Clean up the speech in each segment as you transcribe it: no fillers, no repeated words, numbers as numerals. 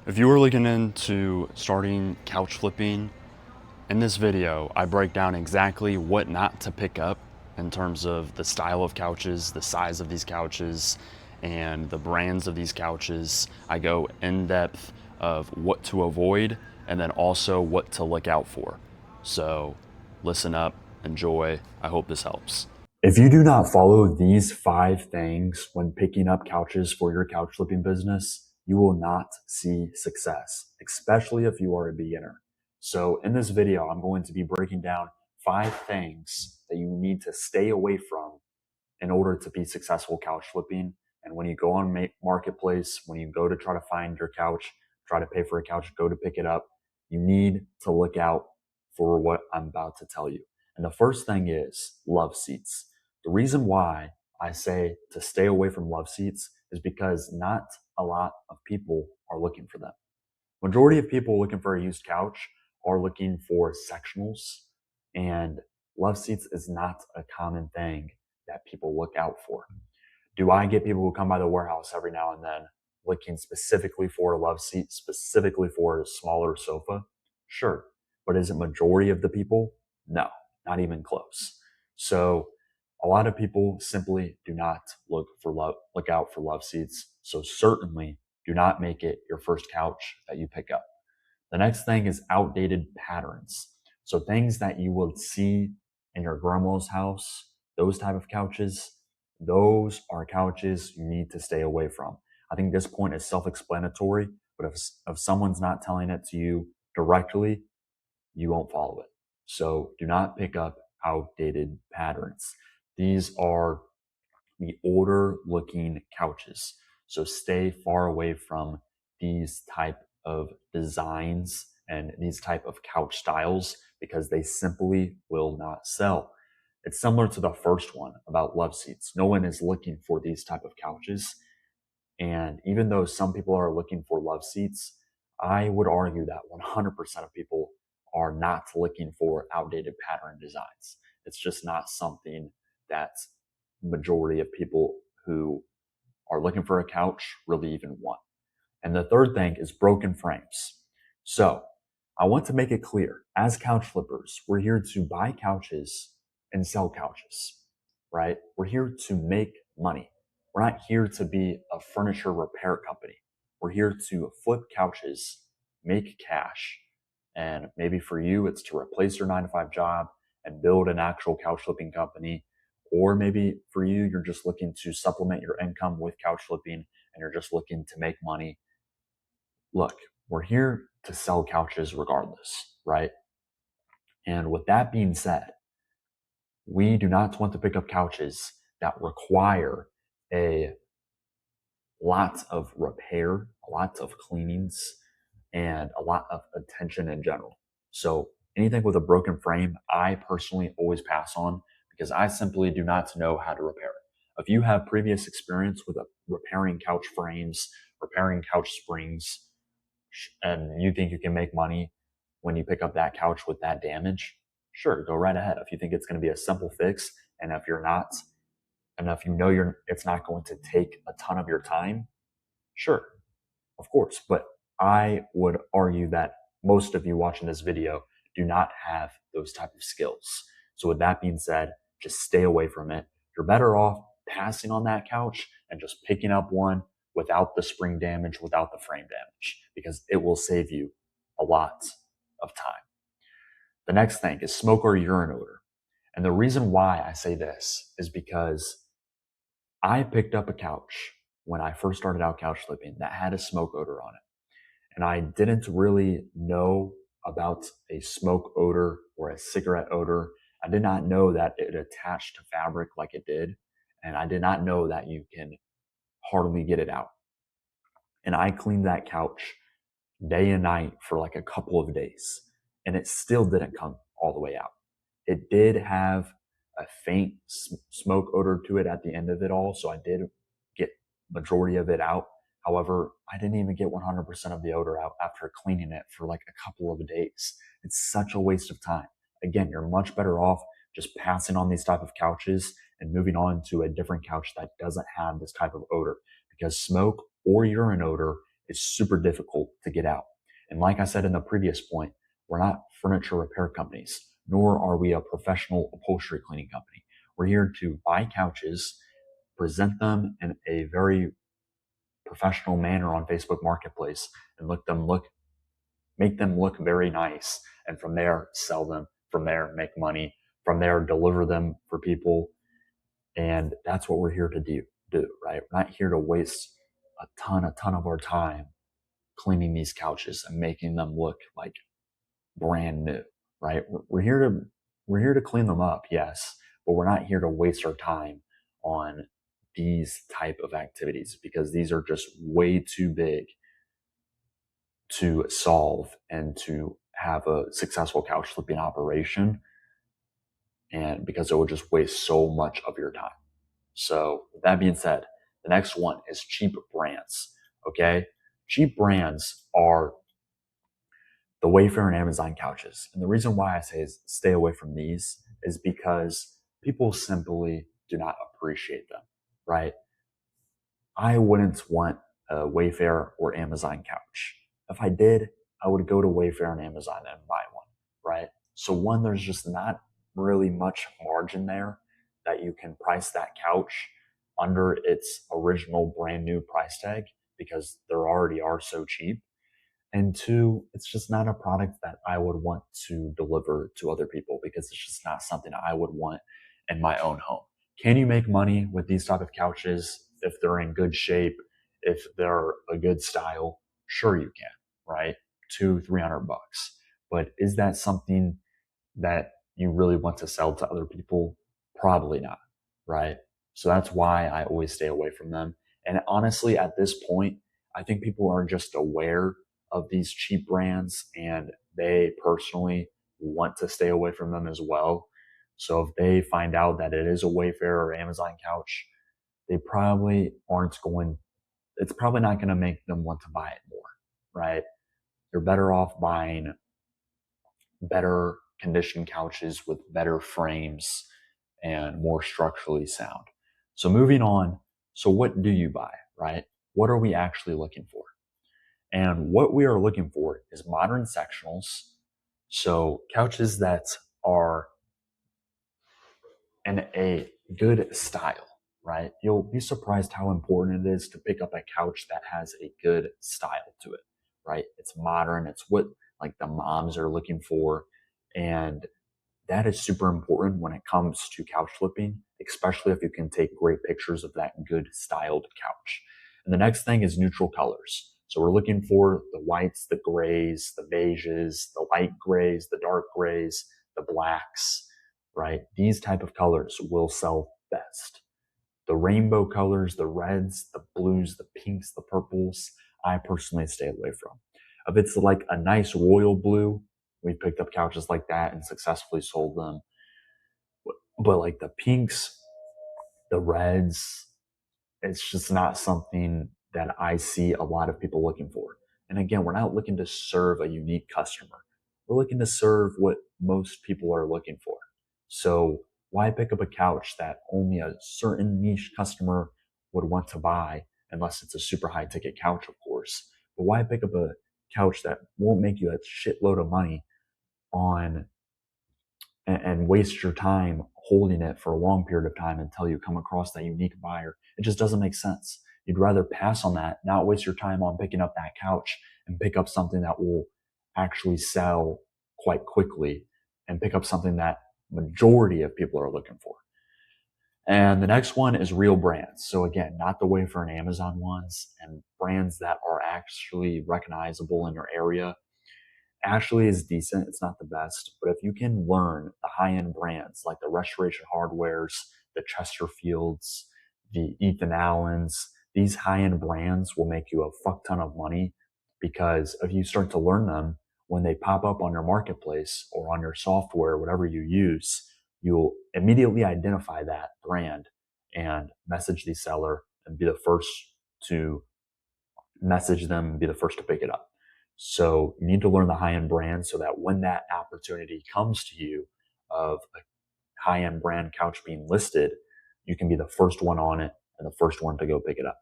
If you are looking into starting couch flipping, in this video, I break down exactly what not to pick up in terms of the style of couches, the size of these couches, and the brands of these couches. I go in depth of what to avoid and then also what to look out for. So listen up, enjoy. I hope this helps. If you do not follow these 5 things when picking up couches for your couch flipping business, you will not see success, especially if you are a beginner. So in this video, I'm going to be breaking down 5 things that you need to stay away from in order to be successful couch flipping. And when you go on Marketplace, when you go to try to find your couch, try to pay for a couch, go to pick it up, you need to look out for what I'm about to tell you. And the first thing is love seats. The reason why I say to stay away from love seats is because not a lot of people are looking for them. Majority of people looking for a used couch are looking for sectionals, and love seats is not a common thing that people look out for. Do I get people who come by the warehouse every now and then looking specifically for a love seat, specifically for a smaller sofa? Sure. But is it majority of the people? No, not even close. So a lot of people simply do not look out for love seats. So certainly do not make it your first couch that you pick up. The next thing is outdated patterns. So things that you will see in your grandma's house, those type of couches, those are couches you need to stay away from. I think this point is self-explanatory, but if someone's not telling it to you directly, you won't follow it. So do not pick up outdated patterns. These are the older looking couches. So stay far away from these type of designs and these type of couch styles because they simply will not sell. It's similar to the first one about love seats. No one is looking for these type of couches. And even though some people are looking for love seats, I would argue that 100% of people are not looking for outdated pattern designs. It's just not something that majority of people who are looking for a couch really even want. And the third thing is broken frames. So I want to make it clear, as couch flippers, we're here to buy couches and sell couches, right? We're here to make money. We're not here to be a furniture repair company. We're here to flip couches, make cash. And maybe for you, it's to replace your 9 to 5 job and build an actual couch flipping company. Or maybe for you, you're just looking to supplement your income with couch flipping and you're just looking to make money. Look, we're here to sell couches regardless, right? And with that being said, we do not want to pick up couches that require a lot of repair, a lot of cleanings, and a lot of attention in general. So anything with a broken frame, I personally always pass on because I simply do not know how to repair it. If you have previous experience with repairing couch frames, repairing couch springs, and you think you can make money when you pick up that couch with that damage, sure, go right ahead. If you think it's going to be a simple fix, and if you're not, and if you know it's not going to take a ton of your time, sure, of course. But I would argue that most of you watching this video do not have those type of skills. So with that being said, just stay away from it. You're better off passing on that couch and just picking up one without the spring damage, without the frame damage, because it will save you a lot of time. The next thing is smoke or urine odor. And the reason why I say this is because I picked up a couch when I first started out couch flipping that had a smoke odor on it. And I didn't really know about a smoke odor or a cigarette odor. I did not know that it attached to fabric like it did. And I did not know that you can hardly get it out. And I cleaned that couch day and night for like a couple of days, and it still didn't come all the way out. It did have a faint smoke odor to it at the end of it all, so I did get majority of it out. However, I didn't even get 100% of the odor out after cleaning it for like a couple of days. It's such a waste of time. Again, you're much better off just passing on these type of couches and moving on to a different couch that doesn't have this type of odor, because smoke or urine odor it's super difficult to get out. And like I said in the previous point, we're not furniture repair companies, nor are we a professional upholstery cleaning company. We're here to buy couches, present them in a very professional manner on Facebook Marketplace, and make them look very nice. And from there, sell them. From there, make money. From there, deliver them for people. And that's what we're here to do, right? We're not here to waste a ton of our time cleaning these couches and making them look like brand new, right? We're here to clean them up, yes, but we're not here to waste our time on these type of activities because these are just way too big to solve and to have a successful couch flipping operation, and because it would just waste so much of your time. So with that being said, the next one is cheap brands. Okay. Cheap brands are the Wayfair and Amazon couches. And the reason why I say is stay away from these is because people simply do not appreciate them, right? I wouldn't want a Wayfair or Amazon couch. If I did, I would go to Wayfair and Amazon and buy one, right? So one, there's just not really much margin there that you can price that couch under its original brand new price tag because they already are so cheap. And two, it's just not a product that I would want to deliver to other people because it's just not something I would want in my own home. Can you make money with these type of couches if they're in good shape, if they're a good style? Sure you can, right? 200-300 bucks. But is that something that you really want to sell to other people? Probably not, right? So that's why I always stay away from them. And honestly, at this point, I think people are just aware of these cheap brands and they personally want to stay away from them as well. So if they find out that it is a Wayfair or Amazon couch, they probably aren't going, it's probably not going to make them want to buy it more, right? They're better off buying better conditioned couches with better frames and more structurally sound. So moving on, so what do you buy, right? What are we actually looking for? And what we are looking for is modern sectionals. So couches that are in a good style, right? You'll be surprised how important it is to pick up a couch that has a good style to it, right? It's modern. It's what like the moms are looking for. And that is super important when it comes to couch flipping, especially if you can take great pictures of that good styled couch. And the next thing is neutral colors. So we're looking for the whites, the grays, the beiges, the light grays, the dark grays, the blacks, right? These type of colors will sell best. The rainbow colors, the reds, the blues, the pinks, the purples, I personally stay away from. If it's like a nice royal blue, we picked up couches like that and successfully sold them. But like the pinks, the reds, it's just not something that I see a lot of people looking for. And again, we're not looking to serve a unique customer. We're looking to serve what most people are looking for. So why pick up a couch that only a certain niche customer would want to buy, unless it's a super high ticket couch, of course. But why pick up a couch that won't make you a shitload of money on and waste your time holding it for a long period of time until you come across that unique buyer? It just doesn't make sense. You'd rather pass on that, not waste your time on picking up that couch and pick up something that will actually sell quite quickly and pick up something that majority of people are looking for. And the next one is real brands. So again, not the Wayfair and Amazon ones, and brands that are actually recognizable in your area. Ashley is decent. It's not the best, but if you can learn the high-end brands like the Restoration Hardwares, the Chesterfields, the Ethan Allens, these high-end brands will make you a fuck ton of money because if you start to learn them, when they pop up on your marketplace or on your software, whatever you use, you'll immediately identify that brand and message the seller and be the first to message them and be the first to pick it up. So you need to learn the high-end brand so that when that opportunity comes to you of a high-end brand couch being listed, you can be the first one on it and the first one to go pick it up.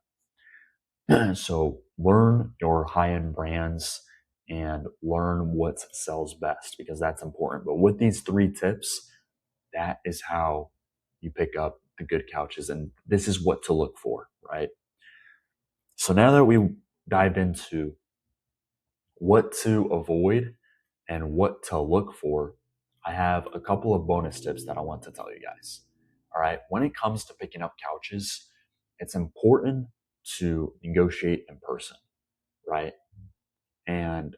So learn your high-end brands and learn what sells best, because that's important. But with these 3 tips, that is how you pick up the good couches, and this is what to look for, right? So now that we dived into what to avoid and what to look for, I have a couple of bonus tips that I want to tell you guys. All right, when it comes to picking up couches, it's important to negotiate in person, right? And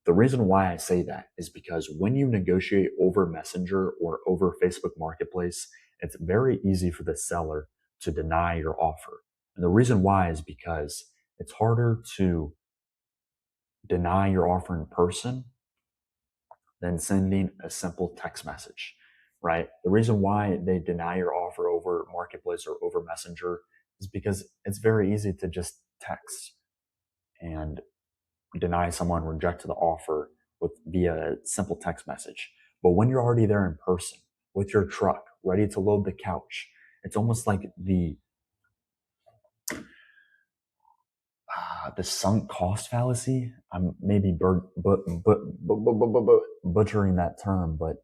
the reason why I say that is because when you negotiate over Messenger or over Facebook Marketplace, it's very easy for the seller to deny your offer. And the reason why is because it's harder to deny your offer in person than sending a simple text message, right? The reason why they deny your offer over Marketplace or over Messenger is because it's very easy to just text and deny someone, reject the offer via a simple text message. But when you're already there in person with your truck, ready to load the couch, it's almost like the sunk cost fallacy. I'm maybe butchering that term, but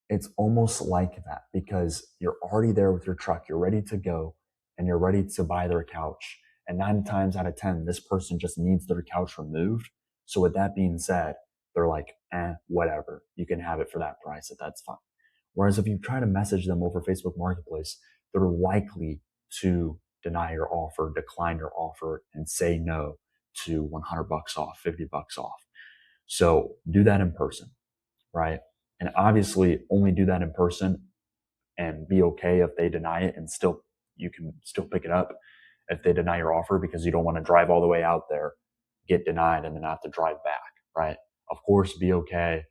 it's almost like that, because you're already there with your truck, you're ready to go, and you're ready to buy their couch. And 9 times out of 10, this person just needs their couch removed. So with that being said, they're like, whatever, you can have it for that price, that's fine. Whereas if you try to message them over Facebook Marketplace, they're likely to deny your offer, decline your offer, and say no to $100 off, $50 off. So do that in person, right? And obviously only do that in person and be okay if they deny it, and still, you can still pick it up if they deny your offer, because you don't want to drive all the way out there, get denied, and then have to drive back, right? Of course, be okay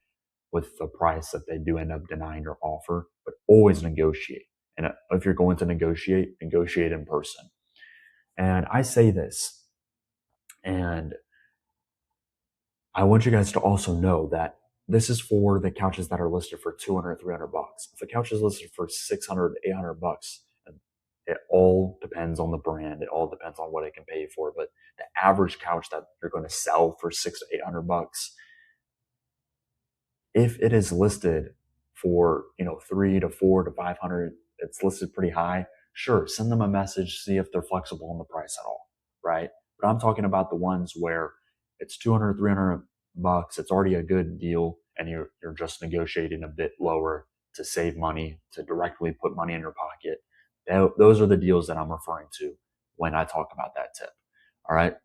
with the price that they do end up denying your offer, but always negotiate. And if you're going to negotiate in person. And I say this, and I want you guys to also know that this is for the couches that are listed for 200, $300. If a couch is listed for 600, $800, it all depends on the brand. It all depends on what it can pay you for. But the average couch that you're going to sell for $600 to $800, if it is listed for, 3 to 4 to 500, it's listed pretty high. Sure, send them a message, see if they're flexible on the price at all, right? But I'm talking about the ones where it's 200, $300, it's already a good deal, and you're just negotiating a bit lower to save money, to directly put money in your pocket. Those are the deals that I'm referring to when I talk about that tip. All right.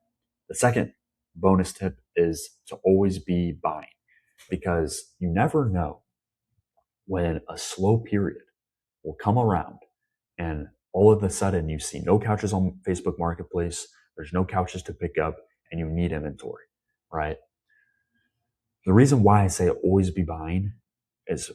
The second bonus tip is to always be buying, because you never know when a slow period will come around and all of a sudden you see no couches on Facebook Marketplace, there's no couches to pick up, and you need inventory, right? The reason why I say always be buying is,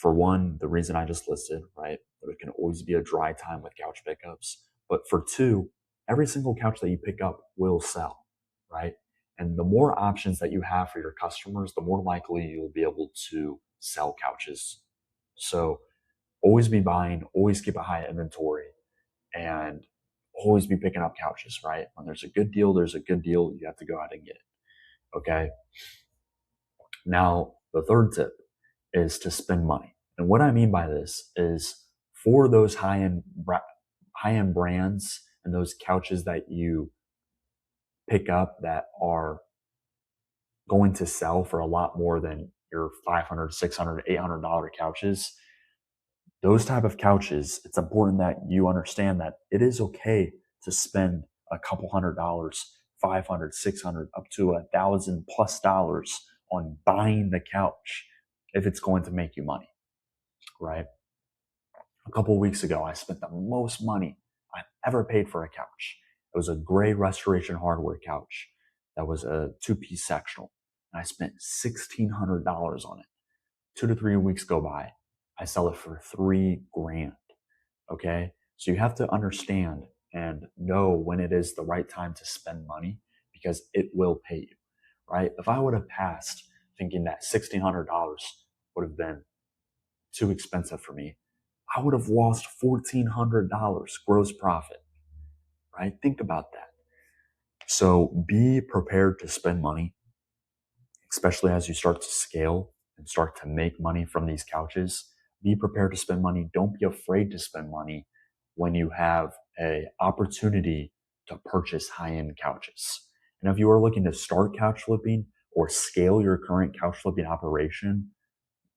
for one, the reason I just listed, right? There can always be a dry time with couch pickups. But for two, every single couch that you pick up will sell, right? And the more options that you have for your customers, the more likely you'll be able to sell couches. So always be buying, always keep a high inventory, and always be picking up couches, right? When there's a good deal, there's a good deal. You have to go out and get it. Okay. Now, the third tip is to spend money. And what I mean by this is, for those high-end brands and those couches that you pick up that are going to sell for a lot more than your $500, $600, $800 couches, those type of couches, it's important that you understand that it is okay to spend a couple $100, 500, 600, up to $1,000+ on buying the couch if it's going to make you money, right? A couple of weeks ago, I spent the most money I've ever paid for a couch. It was a gray Restoration Hardware couch that was a 2-piece sectional, and I spent $1,600 on it. 2 to 3 weeks go by, I sell it for $3,000. Okay, so you have to understand and know when it is the right time to spend money, because it will pay you, right? If I would have passed thinking that $1,600 would have been too expensive for me, I would have lost $1,400 gross profit, right? Think about that. So be prepared to spend money, especially as you start to scale and start to make money from these couches. Be prepared to spend money. Don't be afraid to spend money when you have a opportunity to purchase high-end couches. And if you are looking to start couch flipping or scale your current couch flipping operation,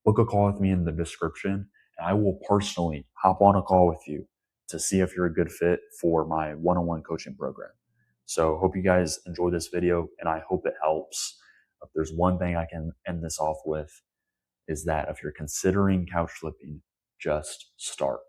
book a call with me in the description, and I will personally hop on a call with you to see if you're a good fit for my one-on-one coaching program. So hope you guys enjoy this video, and I hope it helps. If there's one thing I can end this off with, is that if you're considering couch flipping, just start.